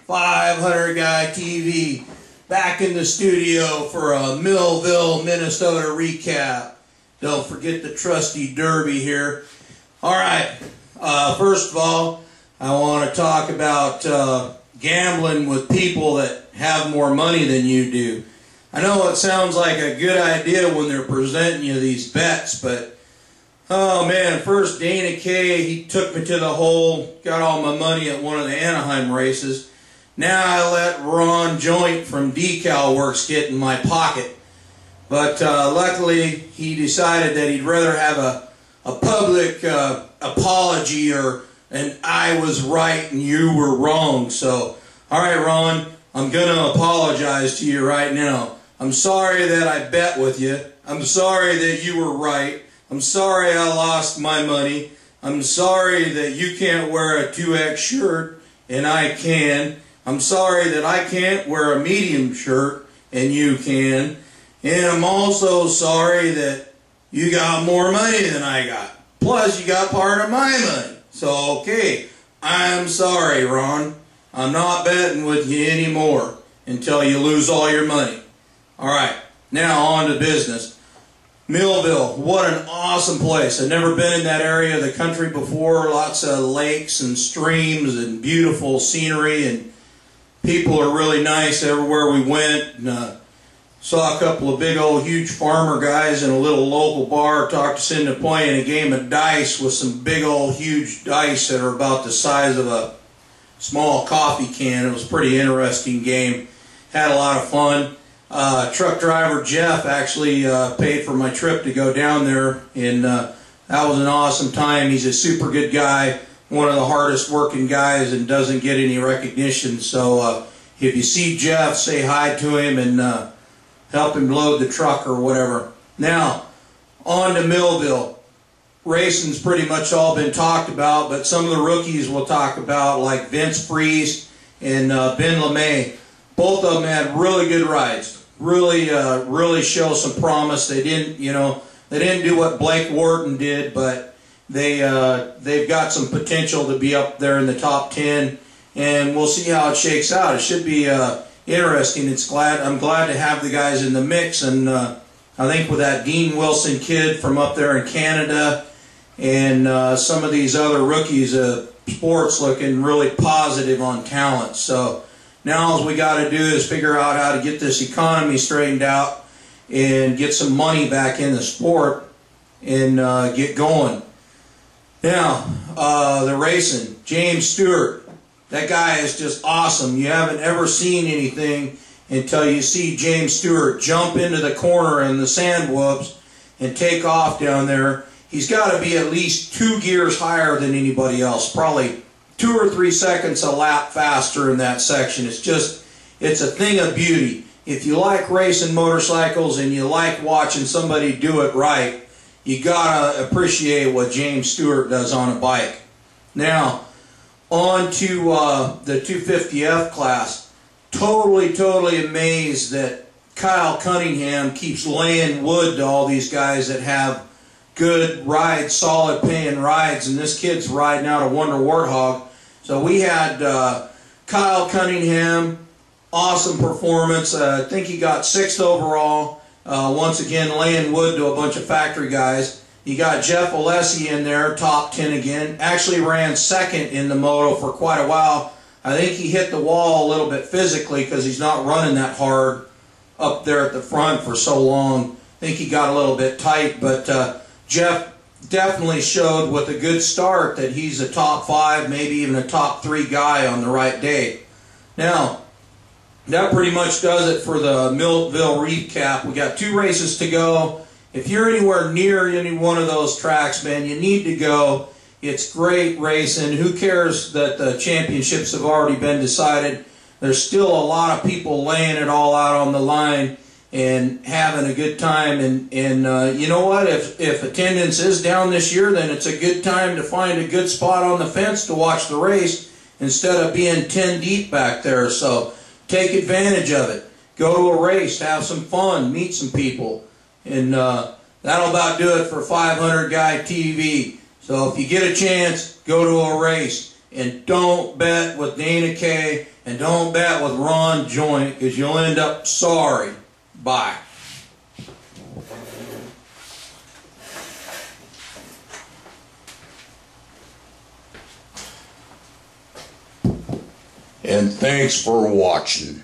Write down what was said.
500 Guy TV back in the studio for a Millville, Minnesota recap. Don't forget the trusty Derby here. Alright, first of all, I want to talk about gambling with people that have more money than you do. I know it sounds like a good idea when they're presenting you these bets, but oh man, first Dana K, he took me to the hole, got all my money at one of the Anaheim races. Now I let Ron Joint from Decal Works get in my pocket. But luckily he decided that he'd rather have a public apology and I was right and you were wrong. So, alright Ron, I'm going to apologize to you right now. I'm sorry that I bet with you. I'm sorry that you were right. I'm sorry I lost my money. I'm sorry that you can't wear a 2X shirt and I can. I'm sorry that I can't wear a medium shirt and you can. And I'm also sorry that you got more money than I got. Plus you got part of my money. So okay, I'm sorry Ron. I'm not betting with you anymore until you lose all your money. Alright, now on to business. Millville, what an awesome place. I've never been in that area of the country before. Lots of lakes and streams and beautiful scenery, and people are really nice everywhere we went. And, saw a couple of big old huge farmer guys in a little local bar, talked us into playing a game of dice with some big old huge dice that are about the size of a small coffee can. It was a pretty interesting game. Had a lot of fun. Truck driver Jeff actually paid for my trip to go down there, and that was an awesome time. He's a super good guy, one of the hardest working guys, and doesn't get any recognition. So if you see Jeff, say hi to him and help him load the truck or whatever. Now, on to Millville. Racing's pretty much all been talked about, but some of the rookies we'll talk about, like Vince Freeze and Ben LeMay. Both of them had really good rides. Really show some promise. They didn't, they didn't do what Blake Wharton did, but they've got some potential to be up there in the top 10, and we'll see how it shakes out. It should be interesting. I'm glad to have the guys in the mix, and I think with that Dean Wilson kid from up there in Canada and some of these other rookies, sports looking really positive on talent. So now all we got to do is figure out how to get this economy straightened out and get some money back in the sport and get going. Now, the racing. James Stewart. That guy is just awesome. You haven't ever seen anything until you see James Stewart jump into the corner in the sand whoops and take off down there. He's got to be at least 2 gears higher than anybody else. Probably 2 or 3 seconds a lap faster in that section. It's a thing of beauty. If you like racing motorcycles and you like watching somebody do it right, you gotta appreciate what James Stewart does on a bike. Now, on to the 250F class. Totally amazed that Kyle Cunningham keeps laying wood to all these guys that have good rides, solid paying rides, and this kid's riding out a Wonder Warthog. So we had Kyle Cunningham, awesome performance. I think he got 6th overall. Once again, laying wood to a bunch of factory guys. You got Jeff Alessi in there, top 10 again. Actually ran 2nd in the moto for quite a while. I think he hit the wall a little bit physically because he's not running that hard up there at the front for so long. I think he got a little bit tight, but Jeff definitely showed with a good start that he's a top 5, maybe even a top 3 guy on the right day. Now, that pretty much does it for the Millville recap. We got 2 races to go. If you're anywhere near any one of those tracks, man, you need to go. It's great racing. Who cares that the championships have already been decided? There's still a lot of people laying it all out on the line and having a good time. And you know what? If attendance is down this year, then it's a good time to find a good spot on the fence to watch the race instead of being 10 deep back there. So take advantage of it. Go to a race, have some fun, meet some people. And that'll about do it for 500 Guy TV. So if you get a chance, go to a race. And don't bet with Dana K. And don't bet with Ron Joint, because you'll end up sorry. Bye. And thanks for watching.